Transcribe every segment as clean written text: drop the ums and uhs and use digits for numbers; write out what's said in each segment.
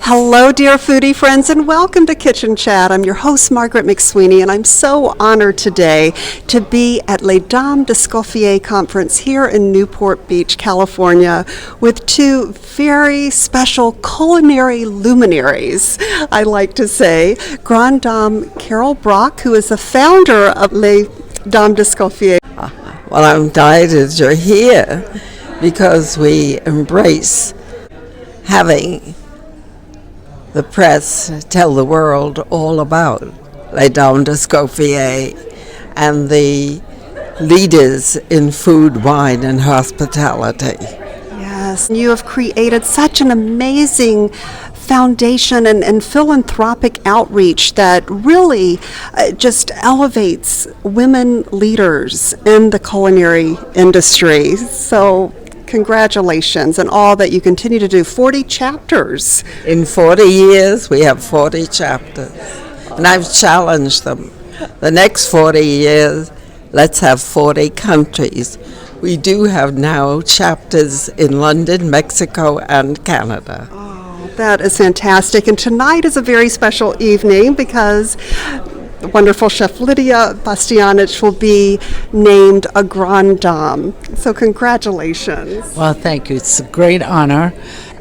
Hello, dear foodie friends, and welcome to Kitchen Chat. I'm your host, Margaret McSweeney, and I'm so honored today to be at Les Dames d'Escoffier conference here in Newport Beach, California, with two very special culinary luminaries, I like to say. Grande Dame Carol Brock, who is the founder of Les Dames d'Escoffier. Well, I'm delighted you're here because we embrace having the press tell the world all about Les Dames d'Escoffier and the leaders in food, wine, and hospitality. Yes, you have created such an amazing foundation and philanthropic outreach that really just elevates women leaders in the culinary industry. So congratulations on all that you continue to do. 40 chapters. In 40 years, we have 40 chapters. And I've challenged them. The next 40 years, let's have 40 countries. We do have now chapters in London, Mexico, and Canada. Oh, that is fantastic. And tonight is a very special evening because the wonderful chef Lidia Bastianich will be named a Grande Dame. So congratulations. Well, thank you. It's a great honor.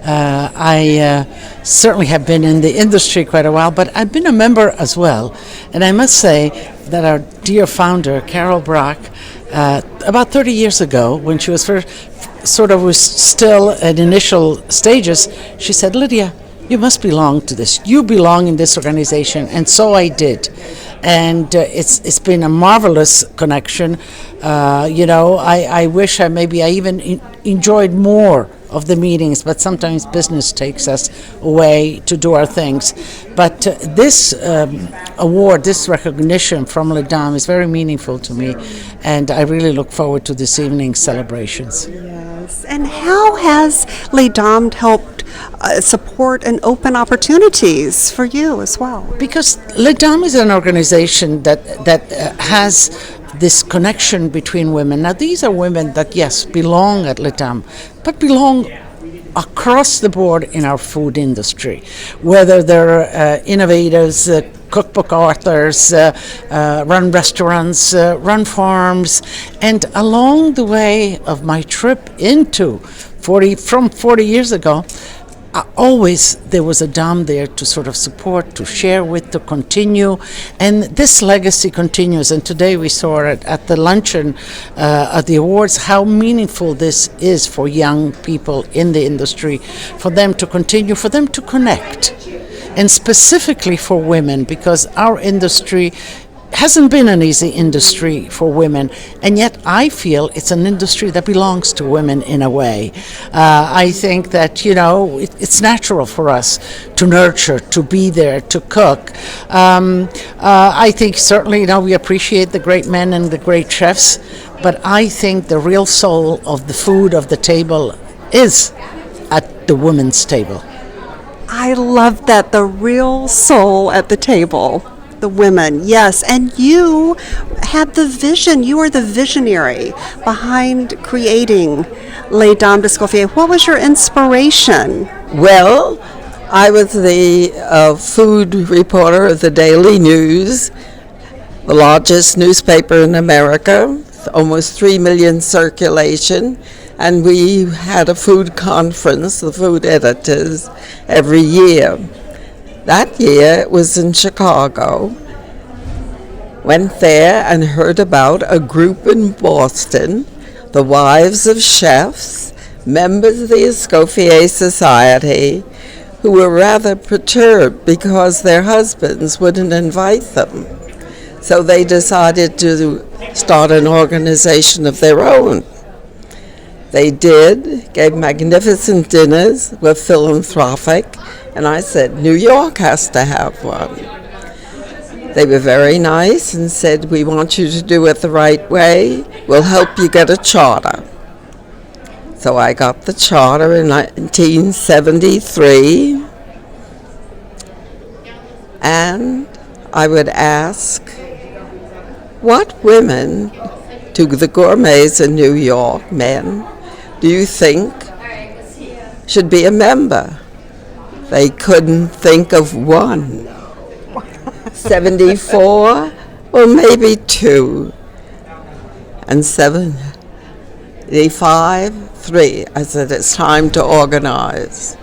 I certainly have been in the industry quite a while, but I've been a member as well. And I must say that our dear founder, Carol Brock, about 30 years ago, when she was was still at initial stages, she said, "Lidia, you must belong to this. You belong in this organization." And so I did. And it's been a marvelous connection. I wish I even enjoyed more of the meetings, but sometimes business takes us away to do our things. But this award, this recognition from Les Dames is very meaningful to me, and I really look forward to this evening's celebrations. Yes. And how has Les Dames helped support and open opportunities for you as well? Because Les Dames is an organization that has this connection between women. Now, these are women that, yes, belong at Les Dames, but belong across the board in our food industry, whether they're innovators, cookbook authors, run restaurants, run farms. And along the way of my trip from 40 years ago, always there was a dame there to sort of support, to share with, to continue, and this legacy continues. And today we saw it at the luncheon at the awards, how meaningful this is for young people in the industry, for them to continue, for them to connect, and specifically for women, because our industry hasn't been an easy industry for women, and yet I feel it's an industry that belongs to women in a way. I think that, it's natural for us to nurture, to be there, to cook. I think certainly, we appreciate the great men and the great chefs, but I think the real soul of the food of the table is at the women's table. I love that, the real soul at the table. The women, yes. And you had the vision. You are the visionary behind creating Les Dames d'Escoffier. What was your inspiration? Well, I was the food reporter of the Daily News, the largest newspaper in America, almost 3 million circulation. And we had a food conference, the food editors, every year. That year it was in Chicago. Went there and heard about a group in Boston, the wives of chefs, members of the Escoffier Society, who were rather perturbed because their husbands wouldn't invite them. So they decided to start an organization of their own. They did, gave magnificent dinners, were philanthropic, and I said, New York has to have one. They were very nice and said, we want you to do it the right way. We'll help you get a charter. So I got the charter in 1973, and I would ask, what women, to the gourmets in New York, men, do you think should be a member? they couldn't think of one. 74, or maybe two. And 75, three. I said, it's time to organize.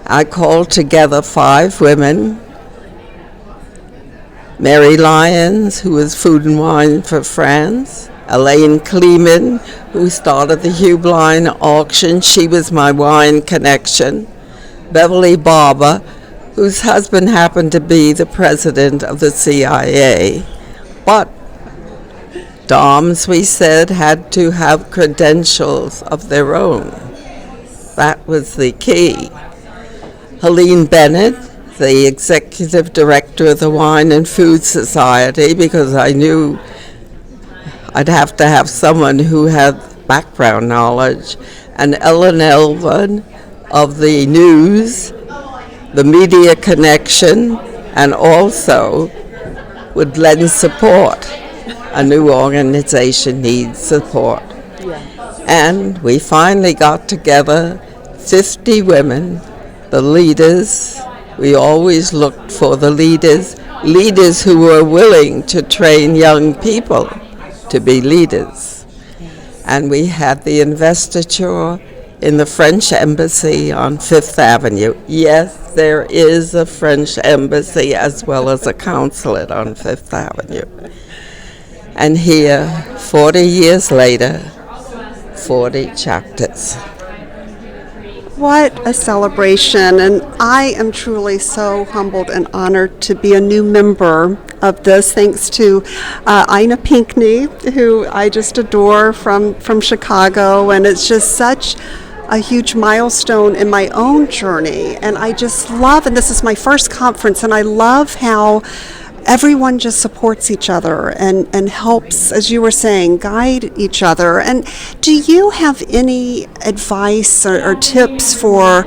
I called together 5 women. Mary Lyons, who was Food and Wine for France. Elaine Kleeman, who started the Hubline auction. She was my wine connection. Beverly Barber, whose husband happened to be the president of the CIA. But DAMES, we said, had to have credentials of their own. That was the key. Helene Bennett, the executive director of the Wine and Food Society, because I knew I'd have to have someone who had background knowledge, and Ellen Elvin of the news, the media connection, and also would lend support. A new organization needs support. And we finally got together 50 women, the leaders. We always looked for the leaders who were willing to train young people to be leaders. And we had the investiture in the French Embassy on Fifth Avenue. Yes, there is a French embassy as well as a consulate on Fifth Avenue. And here, 40 years later, 40 chapters. What a celebration, and I am truly so humbled and honored to be a new member of this, thanks to Ina Pinkney, who I just adore from Chicago, and it's just such a huge milestone in my own journey. And I just love, and this is my first conference, and I love how everyone just supports each other and helps, as you were saying, guide each other. And do you have any advice or tips for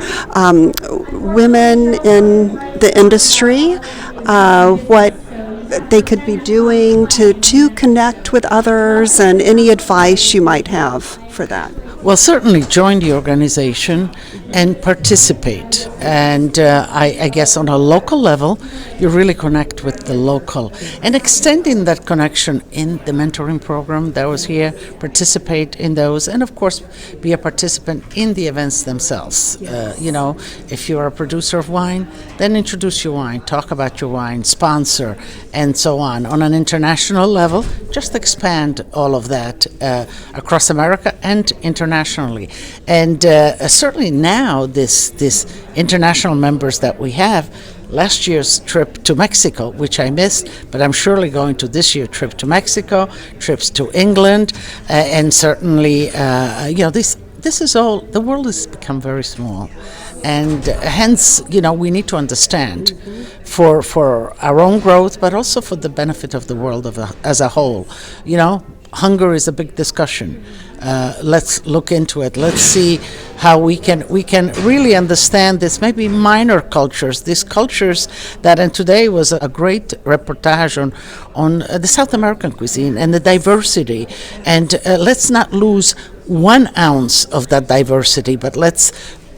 women in the industry, what they could be doing to connect with others, and any advice you might have for that? Well, certainly join the organization and participate. And I guess on a local level, you really connect with the local. And extending that connection in the mentoring program that was here, participate in those, and of course, be a participant in the events themselves. If you're a producer of wine, then introduce your wine, talk about your wine, sponsor, and so on. On an international level, just expand all of that across America and internationally. And certainly now, this international members that we have, last year's trip to Mexico, which I missed, but I'm surely going to this year's trip to Mexico, trips to England, and certainly, this is all, the world has become very small. And hence, we need to understand for our own growth, but also for the benefit of the world as a whole. Hunger is a big discussion. Let's look into it. Let's see how we can really understand this. Maybe minor cultures, these cultures that, and today was a great reportage on the South American cuisine and the diversity. And let's not lose 1 ounce of that diversity, but let's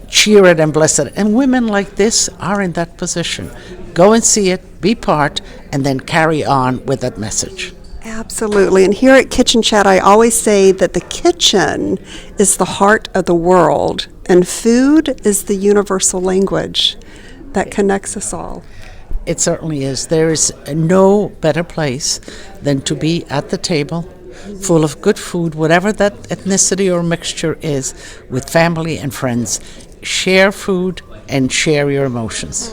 cheer it and bless it. And women like this are in that position. Go and see it, be part, and then carry on with that message. Absolutely. And here at Kitchen Chat, I always say that the kitchen is the heart of the world, and food is the universal language that connects us all. It certainly is. There is no better place than to be at the table, full of good food, whatever that ethnicity or mixture is, with family and friends. Share food and share your emotions.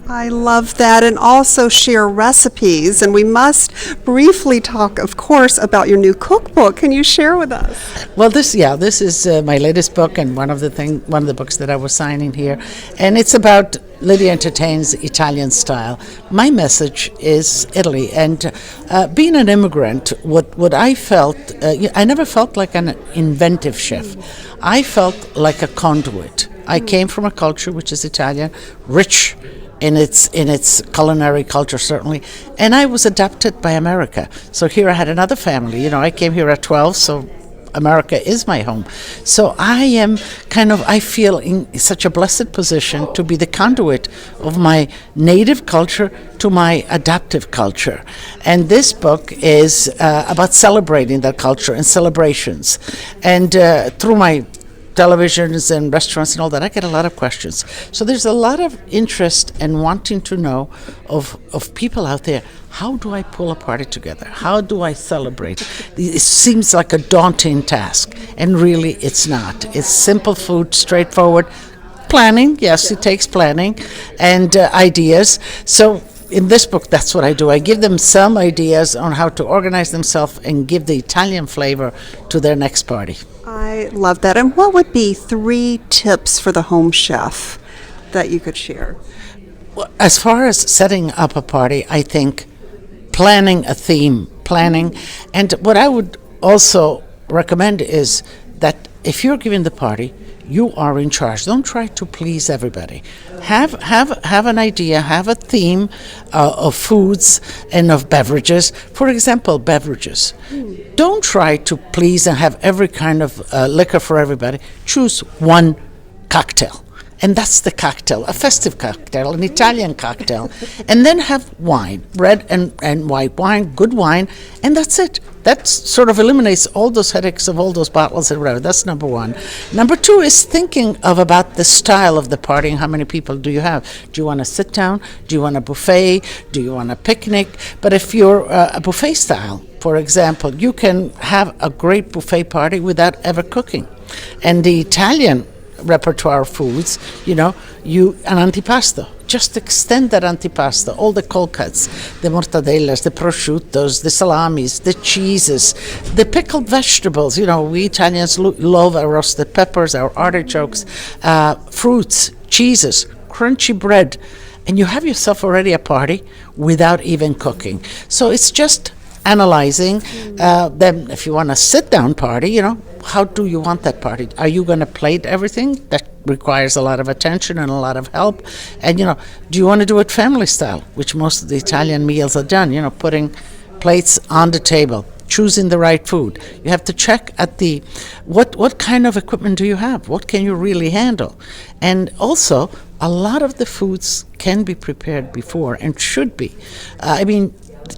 I love that, and also share recipes. And we must briefly talk, of course, about your new cookbook. Can you share with us? Well, this is my latest book, and one of the books that I was signing here, and it's about Lidia Entertains Italian style. My message is Italy, and being an immigrant, what I felt, I never felt like an inventive chef. I felt like a conduit. I came from a culture which is Italian, rich in its culinary culture, certainly, and I was adopted by America. So here I had another family. I came here at 12, so America is my home. So I feel in such a blessed position to be the conduit of my native culture to my adaptive culture. And this book is about celebrating that culture and celebrations. And through my televisions and restaurants and all that, I get a lot of questions. So there's a lot of interest and wanting to know of people out there. How do I pull a party together? How do I celebrate? It seems like a daunting task, and really it's not. It's simple food, straightforward. Planning, yes, it takes planning and ideas. So in this book, that's what I do. I give them some ideas on how to organize themselves and give the Italian flavor to their next party. I love that. And what would be 3 tips for the home chef that you could share? Well, as far as setting up a party, I think planning a theme, and what I would also recommend is that if you're giving the party, you are in charge. Don't try to please everybody. Have an idea, have a theme of foods and of beverages. For example, beverages. Don't try to please and have every kind of liquor for everybody. Choose one cocktail. And that's the cocktail, a festive cocktail, an Italian cocktail. And then have wine, red and white wine, good wine, and that's it. That sort of eliminates all those headaches of all those bottles and whatever. That's number 1. Number 2 is thinking about the style of the party and how many people do you have. Do you want a sit down? Do you want a buffet? Do you want a picnic? But if you're a buffet style, for example, you can have a great buffet party without ever cooking. And the Italian repertoire foods, an antipasto. Just extend that antipasto, all the cold cuts, the mortadellas, the prosciuttos, the salamis, the cheeses, the pickled vegetables. We Italians love our roasted peppers, our artichokes, fruits, cheeses, crunchy bread, and you have yourself already a party without even cooking. So it's just analyzing. Then if you want a sit-down party, how do you want that party? Are you going to plate everything? That requires a lot of attention and a lot of help. And, do you want to do it family style, which most of the Italian meals are done, putting plates on the table, choosing the right food. You have to check at what kind of equipment do you have? What can you really handle? And also, a lot of the foods can be prepared before and should be.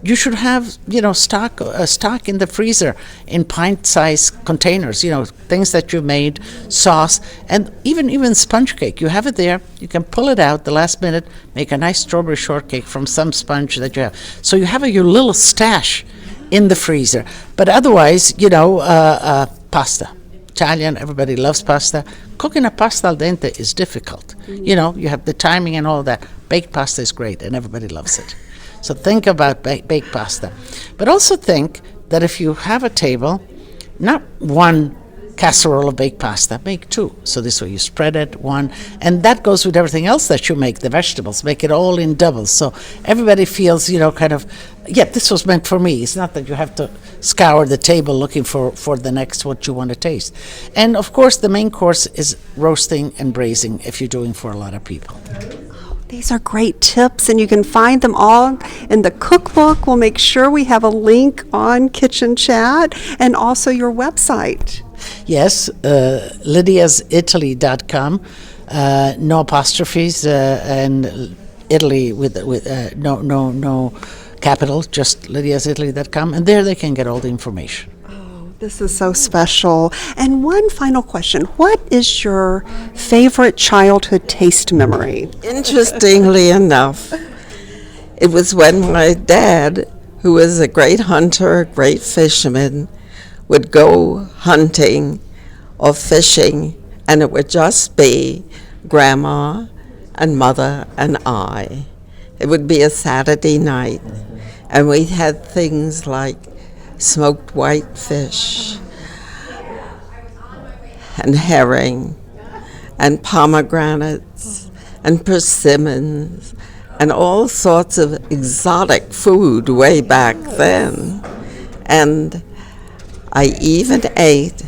You should have, stock in the freezer in pint-sized containers, things that you made, sauce, and even sponge cake. You have it there. You can pull it out the last minute, make a nice strawberry shortcake from some sponge that you have. So you have your little stash in the freezer. But otherwise, pasta. Italian, everybody loves pasta. Cooking a pasta al dente is difficult. You have the timing and all that. Baked pasta is great, and everybody loves it. So think about baked pasta. But also think that if you have a table, not one casserole of baked pasta, make 2. So this way you spread it, 1. And that goes with everything else that you make, the vegetables. Make it all in doubles. So everybody feels, this was meant for me. It's not that you have to scour the table looking for the next what you want to taste. And, of course, the main course is roasting and braising if you're doing for a lot of people. These are great tips, and you can find them all in the cookbook. We'll make sure we have a link on Kitchen Chat and also your website. Yes, lidiasitaly.com, no apostrophes, and Italy with no capital, just lidiasitaly.com, and there they can get all the information. This is so special. And one final question. What is your favorite childhood taste memory? Interestingly enough, it was when my dad, who was a great hunter, a great fisherman, would go hunting or fishing, and it would just be Grandma and Mother and I. It would be a Saturday night, and we had things like smoked white fish and herring and pomegranates and persimmons and all sorts of exotic food way back then. And I even ate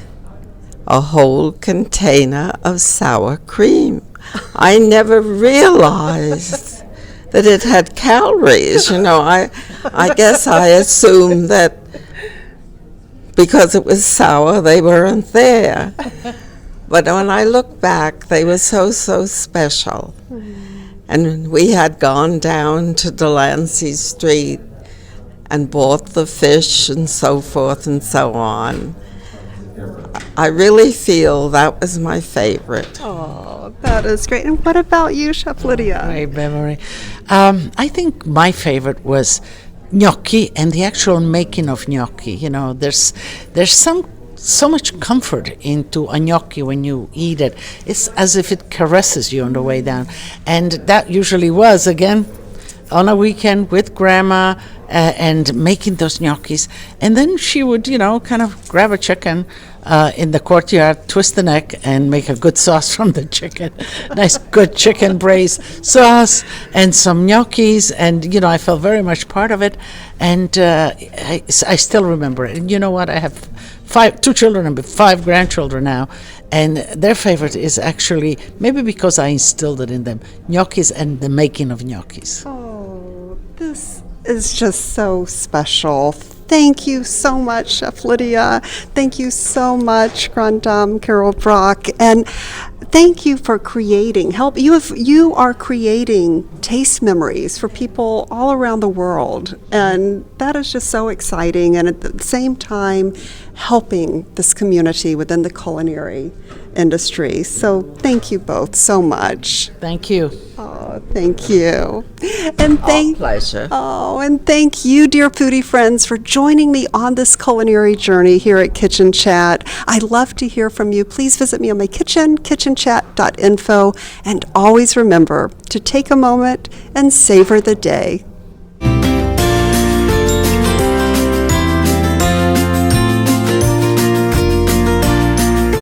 a whole container of sour cream. I never realized that it had calories. I guess I assumed that because it was sour, they weren't there. But when I look back, they were so, so special. And we had gone down to Delancey Street and bought the fish and so forth and so on. I really feel that was my favorite. Oh, that is great. And what about you, Chef Lidia? Great memory. I think my favorite was gnocchi and the actual making of gnocchi. You know, there's so much comfort into a gnocchi when you eat it. It's as if it caresses you on the way down. And that usually was, again, on a weekend with Grandma and making those gnocchis. And then she would, kind of grab a chicken in the courtyard, twist the neck, and make a good sauce from the chicken. Nice, good chicken braised sauce and some gnocchis. And, I felt very much part of it. And I still remember it. And you know what? I have two children and 5 grandchildren now. And their favorite is actually, maybe because I instilled it in them, gnocchis and the making of gnocchis. Oh, this is just so special. Thank you so much, Chef Lidia. Thank you so much, Grande Carol Brock. And thank you for creating, you are creating taste memories for people all around the world. And that is just so exciting. And at the same time, helping this community within the culinary industry. So thank you both so much. Thank you. Oh, thank you. And Pleasure. Oh, and thank you, dear foodie friends, for joining me on this culinary journey here at Kitchen Chat. I love to hear from you. Please visit me on my kitchen, kitchenchat.info, and always remember to take a moment and savor the day.